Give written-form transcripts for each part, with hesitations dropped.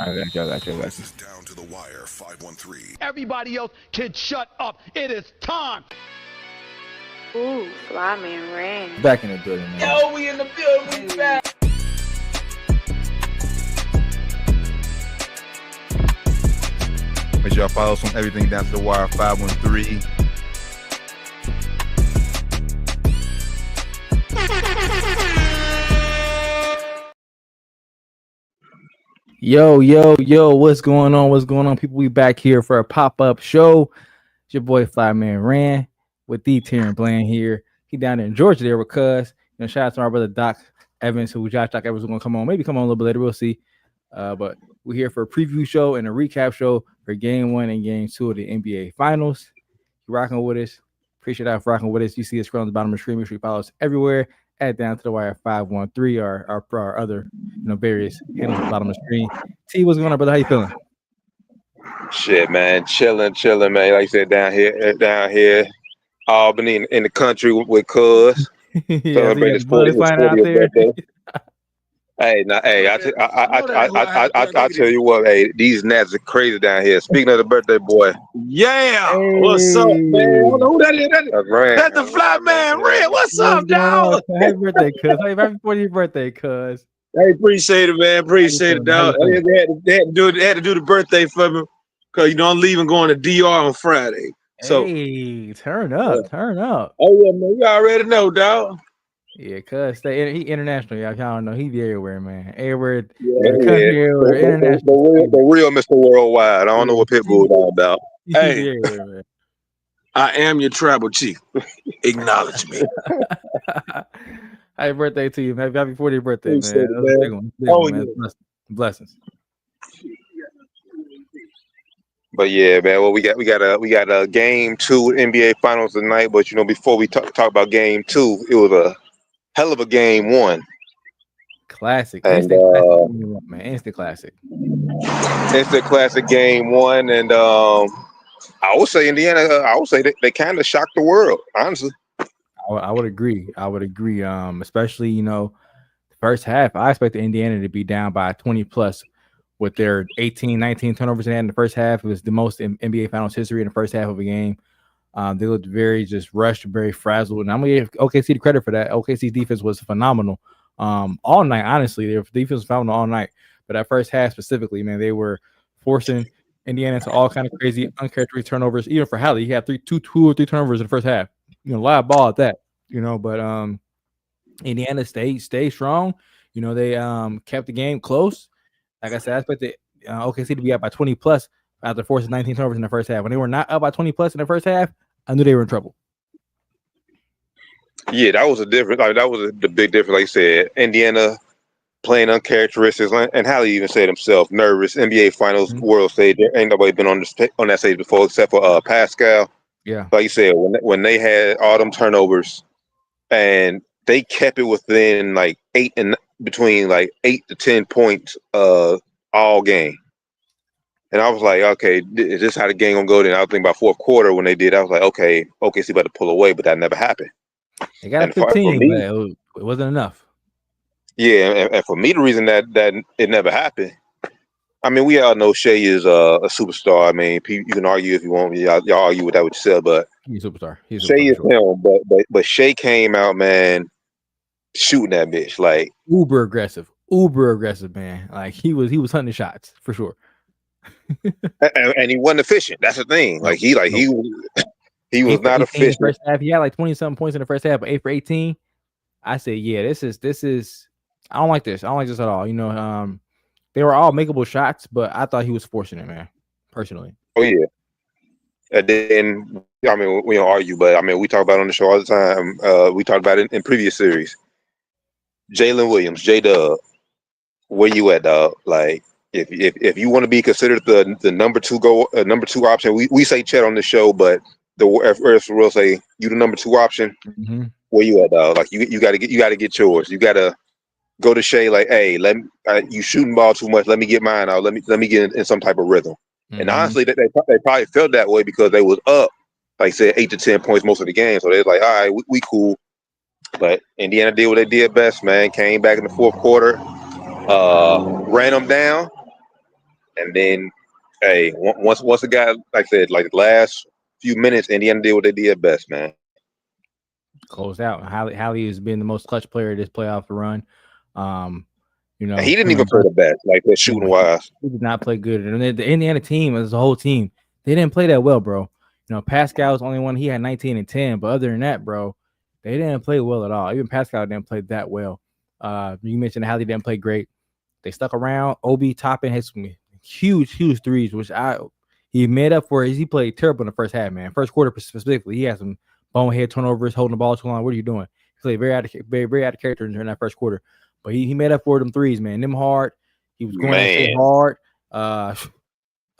I got you. I got you. I got This you. is Down to the Wire 513. Everybody else can shut up. It is time. Ooh, fly man ran. Back in the building, man. Yo, we in the building. We back. Make sure y'all follow us on everything Down to the Wire 513. Yo, what's going on? What's going on, people? We back here for a pop-up show. It's your boy Flyman Ran with Terran Bland here. He down there in Georgia there with Cuz. Shout out to our brother Doc Evans, who Doc Evans is gonna come on. Maybe come on a little bit later. We'll see. But we're here for a preview show and a recap show for Game 1 and Game 2 of the NBA Finals. You're rocking with us. Appreciate that for rocking with us. You see us scrolling on the bottom of the screen. Make sure you follow us everywhere at Down to the Wire 513 or our other various handles at the bottom of the screen. T, what's going on, brother? How you feeling? Shit, man, chilling, man. Like I said, down here, Albany in the country with Cuz. Celebrating his 40th birthday. Hey, I tell you what, hey, these Nats are crazy down here. Speaking of the birthday boy, What's up, man? I don't know who that is. That's the Fly Man Red. What's up, dog? Happy birthday, Cuz. Happy 40th birthday, Cuz. Hey, appreciate it, man. Appreciate it, dog. They had to do the birthday for me because I'm leaving, going to DR on Friday. So, hey, turn up. Oh yeah, man. You already know, dog. Yeah, Cuz he international. Y'all don't know. He be everywhere, man. Everywhere. International. The real Mr. Worldwide. I don't know what Pitbull is about. Hey, I am your tribal chief. Acknowledge me. Happy birthday to you, man. Happy 40th birthday, man. Appreciate That was a big one. Man. Blessings. But yeah, man. Well, we got a Game 2 NBA Finals tonight. But before we talk about Game 2, it was a hell of a Game 1. Classic. And, Instant classic. Instant classic Game 1, and I would say Indiana. I would say they kind of shocked the world, honestly. I would agree. Especially the first half. I expected Indiana to be down by 20 plus with their 18, 19 turnovers they had in the first half. It was the most in NBA Finals history in the first half of a game. They looked very just rushed, very frazzled, and I'm gonna give OKC the credit for that. OKC's defense was phenomenal all night. Honestly, their defense was phenomenal all night. But that first half specifically, man, they were forcing Indiana to all kind of crazy, uncharacteristic turnovers. Even for Hallie, he had two or three turnovers in the first half. Live ball at that. But Indiana stayed strong. They kept the game close. Like I said, I expected OKC to be up by 20 plus after forcing 19 turnovers in the first half. When they were not up by 20 plus in the first half, I knew they were in trouble. Yeah, that was a difference. That was the big difference. Like you said, Indiana playing uncharacteristics, and Hallie even said himself, nervous. NBA Finals, world stage. There ain't nobody been on that stage before except for Pascal. Yeah, like you said, when they had all them turnovers, and they kept it within between 8 to 10 points all game. And I was like, okay, is this how the game gonna go? Then I was thinking about fourth quarter when they did. I was like, okay, OKC about to pull away, but that never happened. They got 15, but it wasn't enough. Yeah, and for me, the reason that it never happened, I mean, we all know Shea is a superstar. I mean, you can argue if you want. Y'all argue with that what you said, but he's a superstar. Shea is him, but Shea came out, man, shooting that bitch like uber aggressive, man. Like he was hunting the shots for sure. and he wasn't efficient. That's the thing. He was not efficient. First half, he had 20-something points in the first half, but 8 for 18. I said, yeah, this is. I don't like this. I don't like this at all. They were all makeable shots, but I thought he was forcing it, man. Personally. Oh yeah. And then I mean, we don't argue, but I mean, we talk about it on the show all the time. We talked about it in previous series. Jalen Williams, J-Dub, where you at, dog? Like, if you want to be considered the number two option, we say Chet on the show, but the world say you the number 2 option. Mm-hmm. Where you at, dog? Like you got to get yours. You got to go to Shea like, hey, you shooting ball too much. Let me get mine out. Let me get in some type of rhythm. Mm-hmm. And honestly, they probably felt that way because they was up, like I said, 8 to 10 points most of the game. So they're like, all right, we cool. But Indiana did what they did best, man. Came back in the fourth quarter, ran them down, And then, hey, once the guy, like I said, like the last few minutes, Indiana did what they did best, man. Closed out. Hallie has been the most clutch player of this playoff run. And he didn't even play the best, like that shooting wise. He did not play good. And the Indiana team as a whole team, they didn't play that well, bro. Pascal was the only one. He had 19 and 10, but other than that, bro, they didn't play well at all. Even Pascal didn't play that well. You mentioned Hallie didn't play great. They stuck around. Obi Toppin hit some huge threes, which he made up for. He played terrible in the first half, man. First quarter specifically, he had some bonehead turnovers, holding the ball too long. What are you doing? He played very out of character during that first quarter. But he made up for them threes, man. Them hard. He was going hard.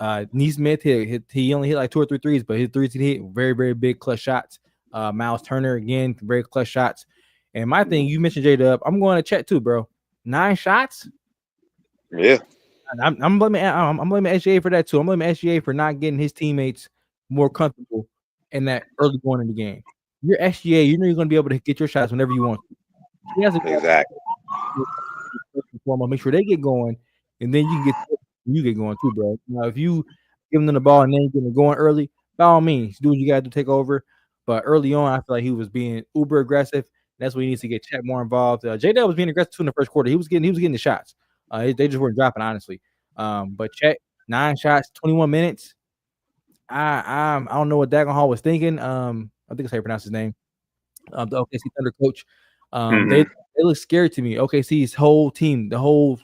Neesmith he only hit like 2 or 3 threes, but his threes he hit very, very big clutch shots. Miles Turner again, very clutch shots. And my thing, you mentioned J-Dub. I'm going to check too, bro. 9 shots. Yeah. I'm blaming SGA for that too. I'm blaming SGA for not getting his teammates more comfortable in that early going in the game. You're SGA, you know you're going to be able to get your shots whenever you want to. Exactly. Make sure they get going, and then you get going too, bro. If you give them the ball and then you get them going early, by all means, do what you got to take over. But early on, I feel like he was being uber aggressive. That's where he needs to get Chet more involved. J-Dub was being aggressive too in the first quarter. He was getting the shots. They just weren't dropping, honestly. But Chet, 9 shots, 21 minutes. I don't know what Dagon Hall was thinking. I think that's how you pronounce his name. The OKC Thunder coach. They look scary to me. OKC's whole team, the whole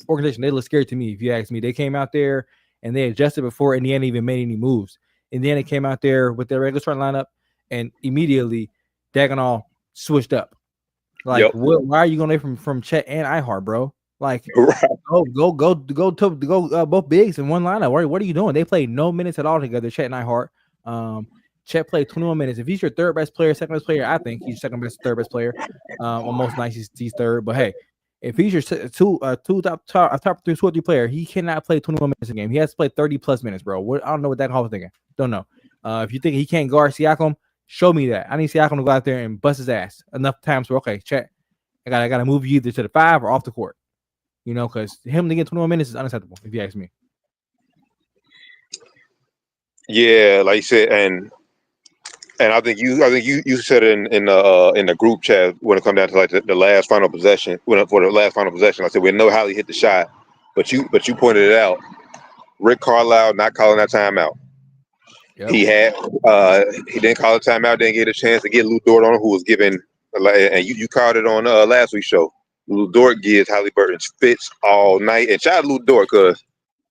organization, they look scary to me. If you ask me, they came out there and they adjusted before Indiana even made any moves. Indiana came out there with their regular starting lineup, and immediately Dagonall switched up. Like, why are you going away from Chet and Ihart, bro? Like, go both bigs in one lineup. What are you doing? They played no minutes at all together, Chet and Ihart. Chet played 21 minutes. If he's your third best player, second best player, I think he's second best, third best player. On most nights he's third. But hey, if he's your top 2 or 3 player, he cannot play 21 minutes a game. He has to play 30 plus minutes, bro. I don't know what that Hall was thinking. Don't know. If you think he can't guard Siakam, show me that. I need Siakam to go out there and bust his ass enough times where, okay, Chet, I gotta move you either to the 5 or off the court. Because him to get 21 minutes is unacceptable, if you ask me. Yeah, like you said, and I think you said it in the group chat when it comes down to like the last final possession. For the last final possession, I said we know how he hit the shot, but you pointed it out. Rick Carlisle not calling that timeout. Yep. He didn't call a timeout. Didn't get a chance to get Lou Dort on, who was given, and you called it on last week's show. Lou Dort gives Halliburton fits all night, and shout out Lou Dort because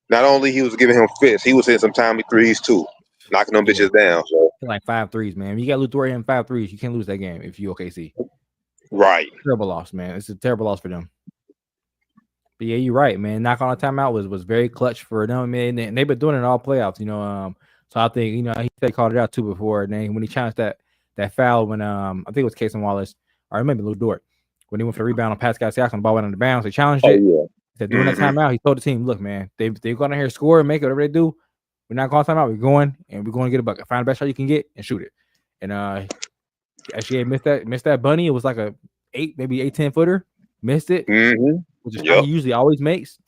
not only he was giving him fits, he was hitting some timely threes too, knocking them bitches down. So like 5 threes, man. You got Lou Dort hitting 5 threes, you can't lose that game if you OKC. Right. Terrible loss, man. It's a terrible loss for them. But yeah, you're right, man. Knock on a timeout was very clutch for them, man. And they've been doing it in all playoffs, So I think, he called it out too before. And then when he challenged that foul when I think it was Casey Wallace, or maybe Lou Dort, when he went for the rebound on Pascal Siakam, the ball went under bounds. They challenged it. Yeah. He said during that timeout, he told the team, "Look, man, they go down here, score, and make it whatever they do. We're not calling timeout. We're going and we're going to get a bucket. Find the best shot you can get and shoot it." And actually missed that bunny. It was like a 8-10 footer. Missed it, which is how he usually always makes.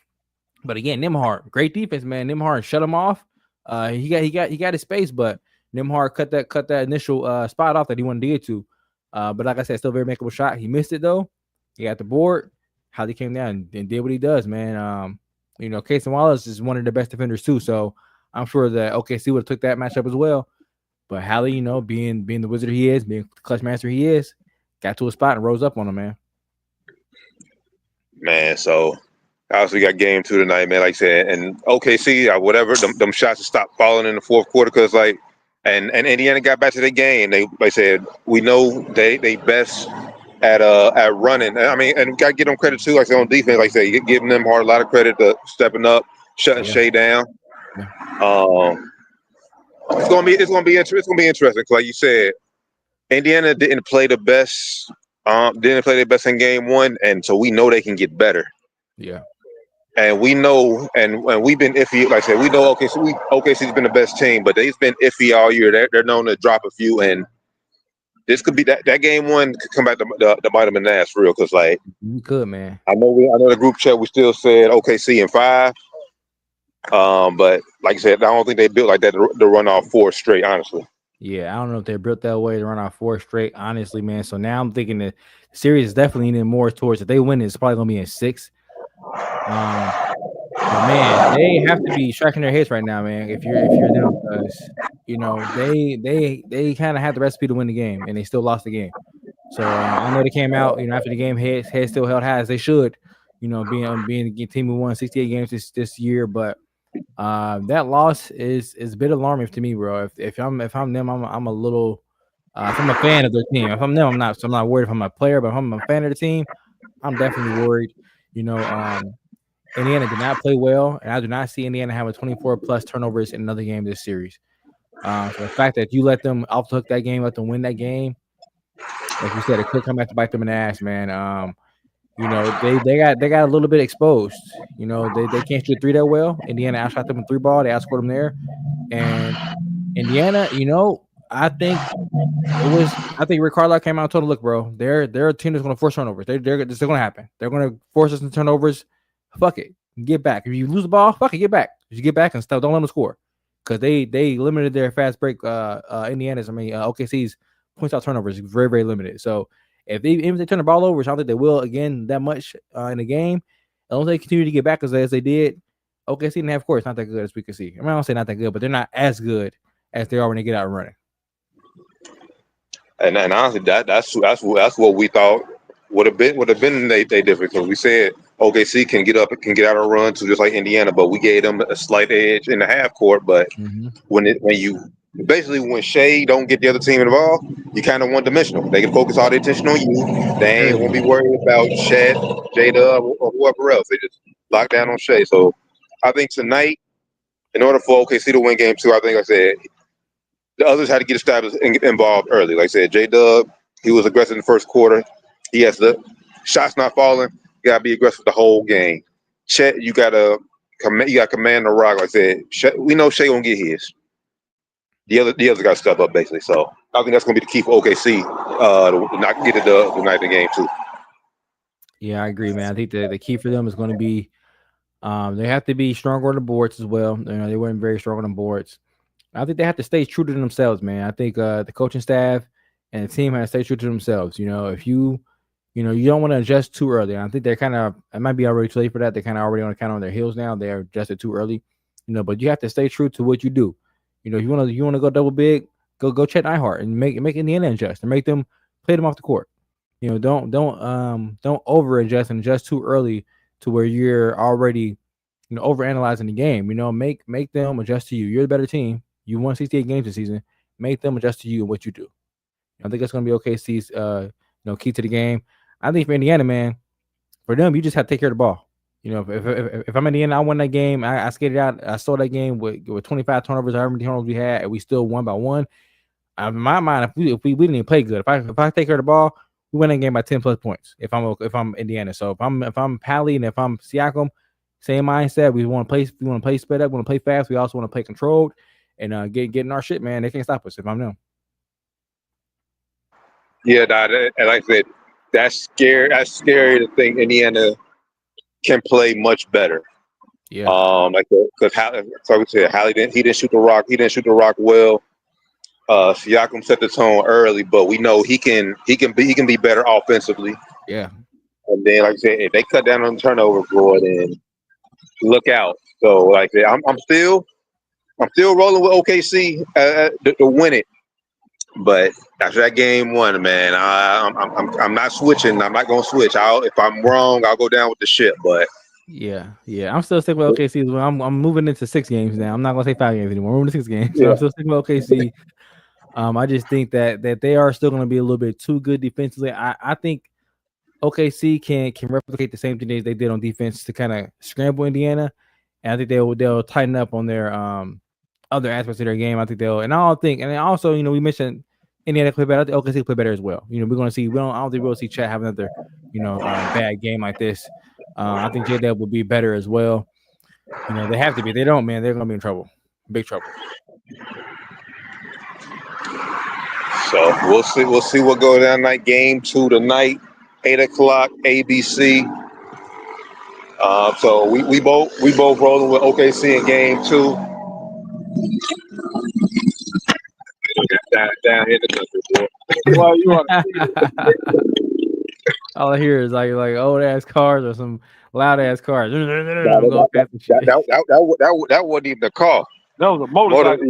But again, Nembhard, great defense, man. Nembhard shut him off. He got his space, but Nembhard cut that initial spot off that he wanted to get to. But like I said, still a very makeable shot. He missed it though. He got the board. How he came down and did what he does, man. Casey Wallace is one of the best defenders too. So I'm sure that OKC would have took that matchup as well. But Hallie, being the wizard he is, being the clutch master he is, got to a spot and rose up on him, man. Man, so obviously got game 2 tonight, man. Like I said, and OKC, whatever, them shots have stopped falling in the fourth quarter because and Indiana got back to their game. They, like I said, we know they best at running. I mean, and we got to give them credit too. Like I said, on defense, like I said, giving them a lot of credit to stepping up, shutting Shea down. It's gonna be interesting. Because like you said, Indiana didn't play the best. Didn't play their best in game 1, and so we know they can get better. Yeah. And we know, and we've been iffy. Like I said, we know OKC's been the best team, but they've been iffy all year. They're known to drop a few, and this could be that game 1 could come back to bite them in the ass for real. Because like you could, man. I know the group chat we still said OKC in 5. But like I said, I don't think they built like that to run off 4 straight. Honestly, Yeah, I don't know if they're built that way to run off 4 straight, honestly, man. So now I'm thinking the series is definitely leaning more towards if they win, it's probably gonna be in 6. Um, but man, they have to be striking their heads right now, man. If you're them, because they kind of had the recipe to win the game, and they still lost the game. So I know they came out, after the game, head still held high as they should, being the team who won 68 games this year. But that loss is a bit alarming to me, bro. If I'm them, I'm a little. If I'm a fan of their team, if I'm them, I'm not. So I'm not worried if I'm a player, but if I'm a fan of the team, I'm definitely worried. You know, Indiana did not play well, and I do not see Indiana having 24 plus turnovers in another game this series. So the fact that you let them off the hook that game, let them win that game, like you said, it could come back to bite them in the ass, man. They got a little bit exposed. They can't shoot three that well. Indiana outshot them in 3 ball. They outscored them there, and Indiana, I think Rick Carlisle came out and told him, "Look, bro, they're a team that's going to force turnovers. This is going to happen. They're going to force us into turnovers. Fuck it, get back. If you lose the ball, fuck it, get back. Just get back and stuff. Don't let them score because they limited their fast break. OKC's points out turnovers is very very limited. So even if they turn the ball over, which I don't think they will again that much in the game, as long as they continue to get back as they did, OKC and half court not that good as we can see. I mean, I don't say not that good, but they're not as good as they are when they get out and running. and honestly, that's what we thought would have been they difference. Because we said OKC can get out and run too, just like Indiana, but we gave them a slight edge in the half court. But when Shea don't get the other team involved, you kind of one dimensional. They can focus all their attention on you. They ain't won't be worried about Shad, Jada, or whoever else. They just lock down on Shea. So I think tonight, in order for OKC to win game 2, I think I said the others had to get established and get involved early. Like I said, J-Dub, he was aggressive in the first quarter. He has the shots not falling. You gotta be aggressive the whole game. Chet, you gotta command the rock. Like I said, we know Shea gonna get his. The others got to step up basically. So I think that's gonna be the key for OKC to not get it the night of the game too. Yeah, I agree, man. I think the key for them is going to be they have to be stronger on the boards as well. They weren't very strong on the boards. I think they have to stay true to themselves, man. I think the coaching staff and the team has to stay true to themselves. If you don't want to adjust too early. And I think they're it might be already too late for that. They're kind of already on their heels now. They're adjusted too early, but you have to stay true to what you do. If you want to go double big, go Chet Neihart and make Indiana adjust and make them play them off the court. Don't over adjust and adjust too early to where you're already over analyzing the game. Make them adjust to you. You're the better team. You won 68 games this season. Make them adjust to you and what you do. I think that's going to be OKC's key to the game. I think for Indiana, man, for them, you just have to take care of the ball. If I'm Indiana, I won that game. I skated out. I saw that game with 25 turnovers, however many turnovers we had, and we still won by 1. In my mind, if we didn't even play good, if I take care of the ball, we win that game by 10 plus points. If I'm Indiana, so if I'm Pally and if I'm Siakam, same mindset. We want to play sped up. We want to play fast. We also want to play controlled and getting our shit, man. They can't stop us if I'm them. Yeah, and like I said, that's scary. That's scary to think Indiana can play much better. Yeah. Because so we said Hallie didn't shoot the rock. He didn't shoot the rock well. Siakam set the tone early, but we know he can be better offensively. Yeah. And then, like I said, if they cut down on the turnover, boy, then look out. So, like I said, I'm still rolling with OKC to win it. But after that game 1, man, I'm not switching. I'm not gonna switch. If I'm wrong, I'll go down with the ship. But yeah, I'm still sticking with OKC as well. I'm moving into 6 games now. I'm not gonna say 5 games anymore. We're moving to 6 games. So I'm still sticking with OKC. I just think that they are still gonna be a little bit too good defensively. I think OKC can replicate the same thing they did on defense to kind of scramble Indiana, and I think they'll tighten up on their other aspects of their game. I think and also we mentioned Indiana play better. I think OKC play better as well. We're going to see. I don't think we'll see Chet have another bad game like this. I think J-Dub will be better as well. They have to be. If they don't, man, they're going to be in trouble, big trouble. So we'll see what goes down that game 2 tonight, 8:00 ABC. So we both rolling with OKC in game 2. Down here in the country, boy. Well, you want All I hear is like old ass cars or some loud ass cars. Go past the shit. that wasn't even a car. That was a motorcycle.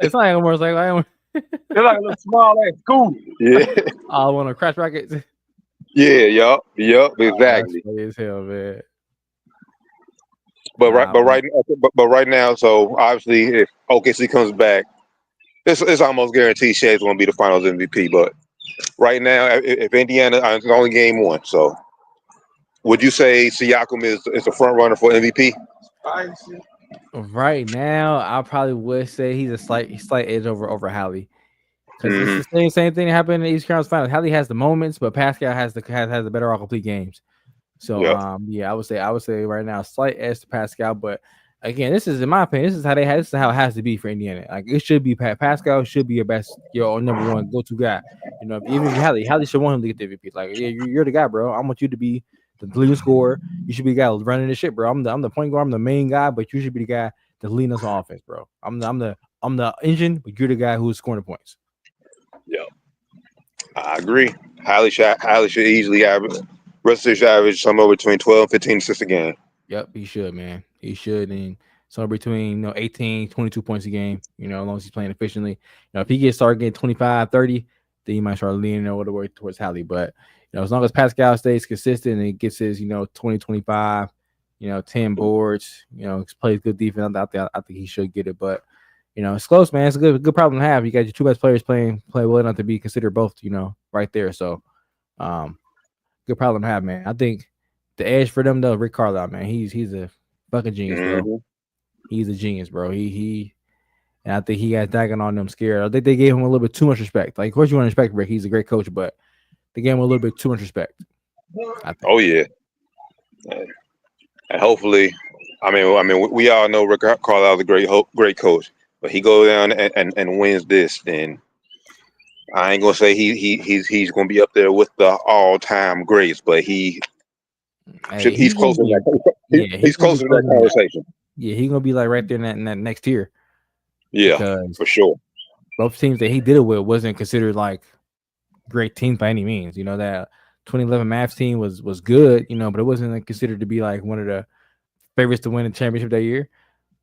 It's like a motorcycle. It's like a little small ass scooter. Yeah, I want to crash rockets. yeah, yup, exactly. That's funny as hell, man. But right now, so obviously, if OKC comes back, it's almost guaranteed Shea's going to be the Finals MVP. But right now, if Indiana, it's only game 1. So, would you say Siakam is a front runner for MVP? Right now, I probably would say he's a slight edge over Hallie. Because it's the same thing that happened in the East Conference Finals. Hallie has the moments, but Pascal has the better all complete games. So I would say right now slight edge to Pascal, but again, this is in my opinion, this is how it has to be for Indiana. Like it should be Pascal should be your best, your number one go-to guy. You know, even if Hallie should want him to get the MVP. Like, yeah, you're the guy, bro. I want you to be the leading scorer. You should be the guy running the shit, bro. I'm the point guard, I'm the main guy, but you should be the guy that's leading us on offense, bro. I'm the engine, but you're the guy who's scoring the points. Yeah, I agree. Hallie should easily average. Rest of average somewhere between 12 and 15 assists a game. Yep, he should, man. He should, and somewhere between 18, 22 points a game. You know, as long as he's playing efficiently. You know, if he started getting 25, 30, then he might start leaning over the way towards Hallie. But you know, as long as Pascal stays consistent and he gets his 20, 25, 10 boards, plays good defense out there, I think he should get it. But it's close, man. It's a good problem to have. You got your two best players play well enough to be considered both, right there. So, good problem to have, man. I think the edge for them though, Rick Carlisle, man, he's a fucking genius, bro. He's a genius, bro. And I think he got dagging on them scared. I think they gave him a little bit too much respect. Like, of course you want to respect Rick. He's a great coach, but they gave him a little bit too much respect. Oh yeah, and hopefully, I mean, we all know Rick Carlisle's a great coach, but he goes down and wins this, then I ain't gonna say he's gonna be up there with the all-time greats, but he's close to that. He's close to that conversation. Yeah, he's gonna be like right there in that next tier. Yeah, for sure. Both teams that he did it with wasn't considered like great teams by any means. That 2011 Mavs team was good, but it wasn't considered to be like one of the favorites to win the championship that year.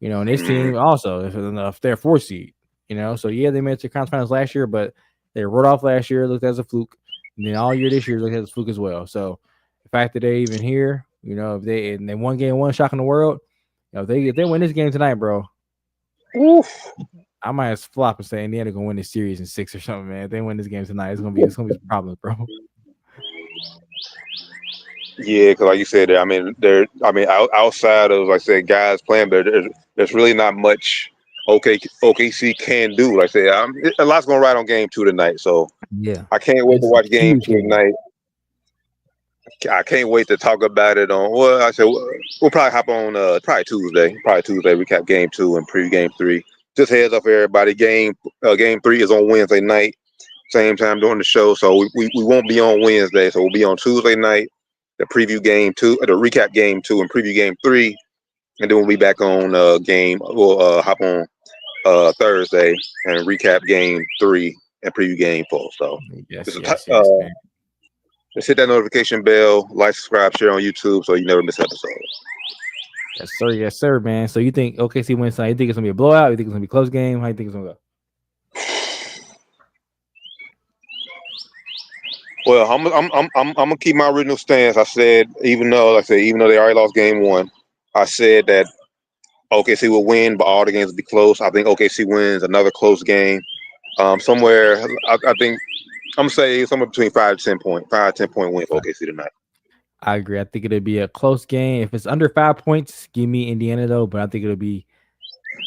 And this team also, if they're 4th seed, so yeah, they made it to conference finals last year, but they wrote off last year, looked as a fluke, and then all year this year looked as a fluke as well. So the fact that they even here, if they won game 1, shocking the world, if they win this game tonight, bro, oof, I might as flop and say Indiana gonna win this series in 6 or something, man. If they win this game tonight, it's gonna be some problems, bro. Yeah, because like you said, outside of, like I said, guys playing, but there's really not much OKC can do. Like I said, a lot's gonna ride on game 2 tonight, so yeah, I can't wait to watch game 2 tonight. I can't wait to talk about it on. Well, I said we'll probably hop on probably Tuesday. Recap game 2 and preview game 3. Just heads up for everybody. Game 3 is on Wednesday night, same time during the show. So we won't be on Wednesday. So we'll be on Tuesday night. The preview game 2, the recap game 2, and preview game 3, and then we'll be back on game. We'll hop on Thursday and recap game 3 and preview game 4. So just hit that notification bell, like, subscribe, share on YouTube, so you never miss an episode. Yes, sir, man. So you think OKC wins tonight? You think it's gonna be a blowout? You think it's gonna be a close game? How do you think it's gonna go? Well, I'm gonna keep my original stance. I said even though they already lost game 1, I said that OKC will win, but all the games will be close. I think OKC wins another close game. Somewhere, I think I'm gonna say somewhere between 5 to 10 point win for OKC tonight. I agree. I think it'll be a close game. If it's under 5 points, give me Indiana though. But I think it'll be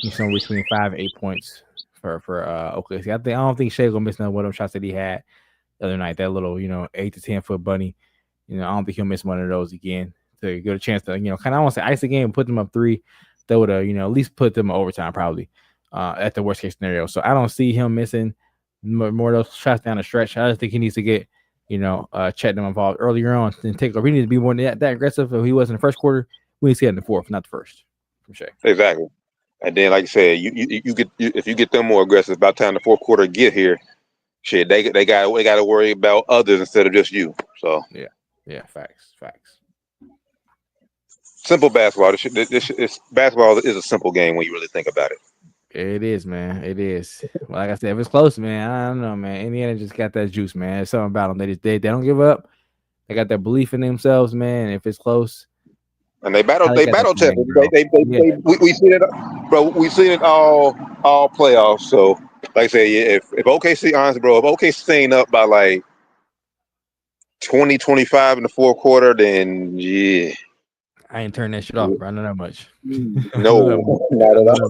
somewhere between 5 and 8 points for OKC. I don't think Shea gonna miss none of one of them shots that he had the other night. That little 8 to 10 foot bunny. I don't think he'll miss one of those again to get a chance to kind of I want to say ice the game and put them up 3. That would have at least put them in overtime probably at the worst case scenario. So I don't see him missing more of those shots down the stretch. I just think he needs to get Chetnam involved earlier on and take over. He needs to be more that aggressive if he was in the first quarter. we see it in the fourth, not the first. From Shea. Exactly. And then, like I said, if you get them more aggressive, about time the fourth quarter get here, shit, they got to worry about others instead of just you. So yeah, facts. Simple basketball. Basketball is a simple game when you really think about it. It is, man. It is. Well, like I said, if it's close, man, I don't know, man. Indiana just got that juice, man. There's something about them. They don't give up. They got that belief in themselves, man. And if it's close, and they battle tested. Yeah. We seen it, bro. We seen it all playoffs. So, like I say, if OKC, honestly, bro, if OKC ain't up by like 20, 25 in the fourth quarter, then yeah, I ain't turning that shit off, bro. I know that much. no, not at all.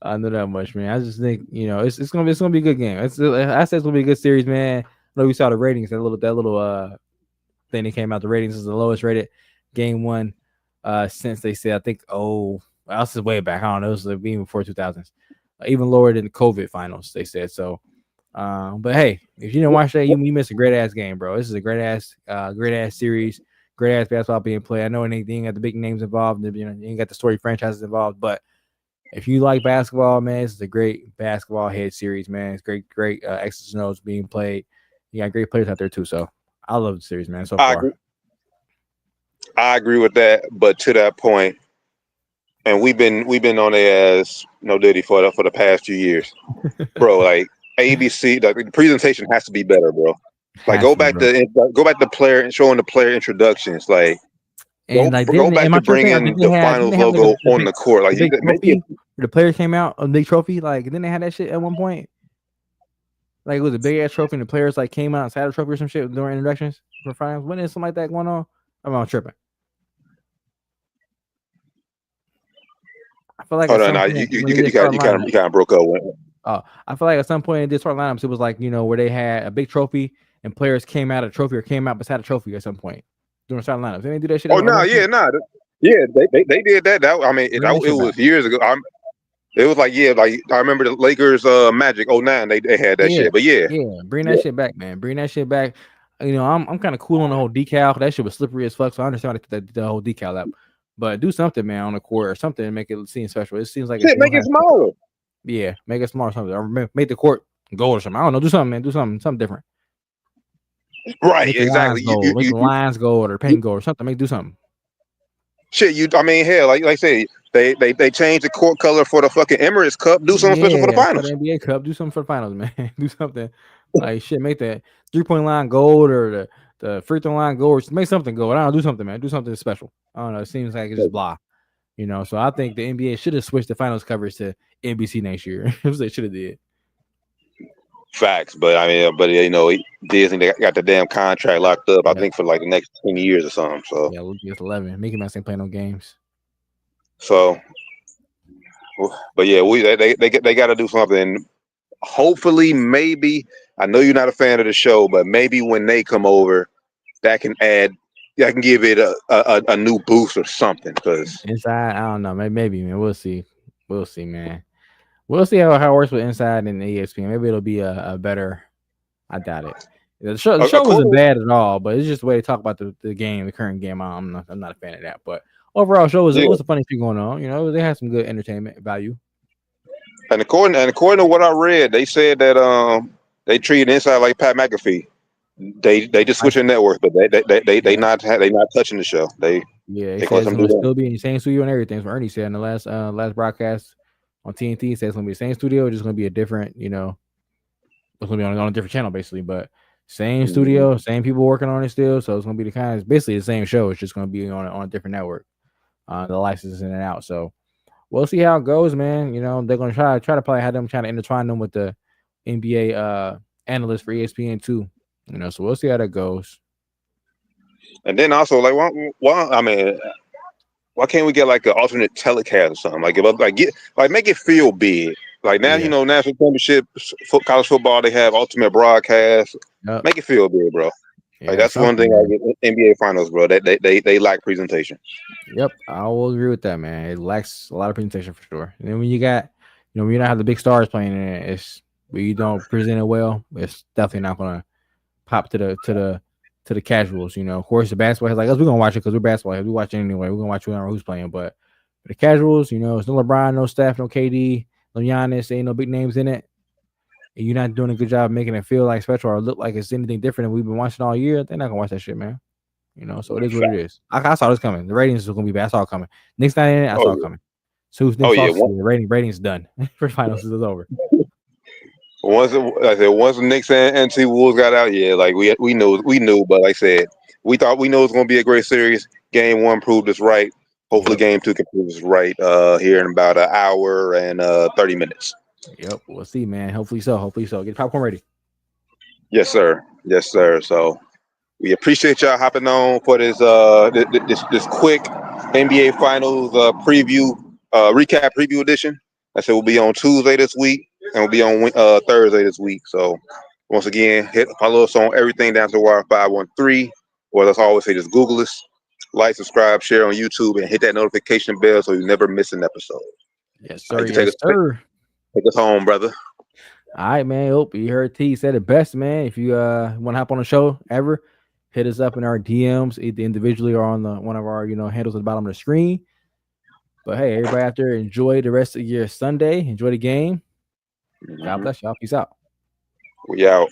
I know that much, man. I just think it's gonna be a good game. I said it's gonna be a good series, man. I know we saw the ratings. That little thing that came out. The ratings is the lowest rated game one since they said, I think, this is way back. I don't know. It was like even before 2000s, even lower than the COVID finals. They said so. But hey, if you didn't watch that, you missed a great ass game, bro. This is a great ass series, great ass basketball being played. I know you ain't got the big names involved, you ain't got the story franchises involved, but if you like basketball, man, this is a great basketball head series, man. It's great X's and O's being played. You got great players out there too, so I love the series, man. So far, I agree with that, but to that point, and we've been on their ass, no Diddy for the past few years, bro. Like ABC, the presentation has to be better, bro. Like go back to player and showing the player introductions, like. And go back to bringing the finals logo on the court. Like the players came out a big trophy. Like didn't they have that shit at one point? Like it was a big ass trophy, and the players like came out inside the trophy or some shit during introductions for finals. When is something like that going on? I'm tripping. I feel like hold on, you kind of broke up. I feel like at some point in this lineups, it was like where they had a big trophy and players came out of the trophy or came out beside a trophy at some point. During starting lineups, they didn't do that shit. They did that. It was years ago. It was like I remember the Lakers, Magic 09. They had that shit. But bring that shit back, man. Bring that shit back. I'm kind of cool on the whole decal. That shit was slippery as fuck. So I understand the whole decal up, but do something, man, on the court or something to make it seem special. It seems like make it smaller. Yeah, make it smaller or something. Or make the court gold or something. I don't know. Do something, man. Do something different. Right, exactly. Make the lines gold or paint gold or something. Do something. Shit, hell, like I say, they changed the court color for the fucking Emirates Cup. Do something special for the finals. For the NBA Cup, do something for the finals, man. Do something like shit. Make that 3-point line gold or the free throw line gold. Or make something gold. I don't know. Do something, man. Do something special. I don't know. It seems like it's just blah. So I think the NBA should have switched the finals coverage to NBC next year. They should have did. Facts, but Disney, they got the damn contract locked up. I think for like the next 10 years or something. So we'll get 11. Mickey Mouse ain't playing no games. So, but yeah, they got to do something. Hopefully, maybe I know you're not a fan of the show, but maybe when they come over, that can give it a new boost or something. Because inside, I don't know, maybe man, we'll see, man. We'll see how it works with Inside and ESPN. Maybe it'll be a better. I doubt it. The show wasn't bad at all, but it's just the way they talk about the game, the current game. I'm not a fan of that. But overall, it was a funny thing going on. They had some good entertainment value. And according to what I read, they said that they treated Inside like Pat McAfee. They just switching networks, but they not touching the show. They said it's gonna still be in the same studio and everything. So Ernie said in the last broadcast on TNT, said it's gonna be the same studio, it's just gonna be a different, it's gonna be on a different channel basically, but same studio, same people working on it still. So it's gonna be it's basically the same show. It's just gonna be on a different network. The licenses in and out. So we'll see how it goes, man. They're gonna try to probably have them trying to intertwine them with the NBA analysts for ESPN too. So we'll see how that goes. And then also, like, why can't we get like an alternate telecast or something? Like, make it feel big. Like now, national championship, college football, they have ultimate broadcast. Yep. Make it feel big, bro. Like that's one thing. Like NBA finals, bro. They lack presentation. Yep, I will agree with that, man. It lacks a lot of presentation for sure. And then when you got, when you don't have the big stars playing in it, when you don't present it well, it's definitely not gonna pop to the to the casuals. Of course, the basketball heads like us, we're gonna watch it because we're basketball heads. We watch it anyway. We're gonna watch who's playing. But for the casuals, it's no LeBron, no Steph, no KD, no Giannis. Ain't no big names in it. And you're not doing a good job making it feel like special or look like it's anything different than we've been watching all year. They're not gonna watch that shit, man. So it is what it is. I saw this coming. The ratings are gonna be bad. I saw it coming. Knicks not in it. I saw it coming. So who's Knicks the ratings done. First finals is over. Once the Knicks and T Wolves got out, like we knew, but like I said, we thought we know it's gonna be a great series. Game 1 proved us right. Hopefully, Game 2 can prove us right here in about an hour and 30 minutes. Yep, we'll see, man. Hopefully so. Get popcorn ready. Yes, sir. So we appreciate y'all hopping on for this this quick NBA Finals recap preview edition. I said we'll be on Tuesday this week and we'll be on Thursday this week. So once again, follow us on everything down to the wire 513, or let's always say just Google us, like, subscribe, share on YouTube, and hit that notification bell so you never miss an episode. Yes, sir. Yes, sir. Take us home, brother. All right, man. Hope you heard T said it best, man. If you want to hop on the show ever, hit us up in our DMs, either individually or on one of our handles at the bottom of the screen. But hey, everybody out there, enjoy the rest of your Sunday. Enjoy the game. God bless y'all. Peace out. We out.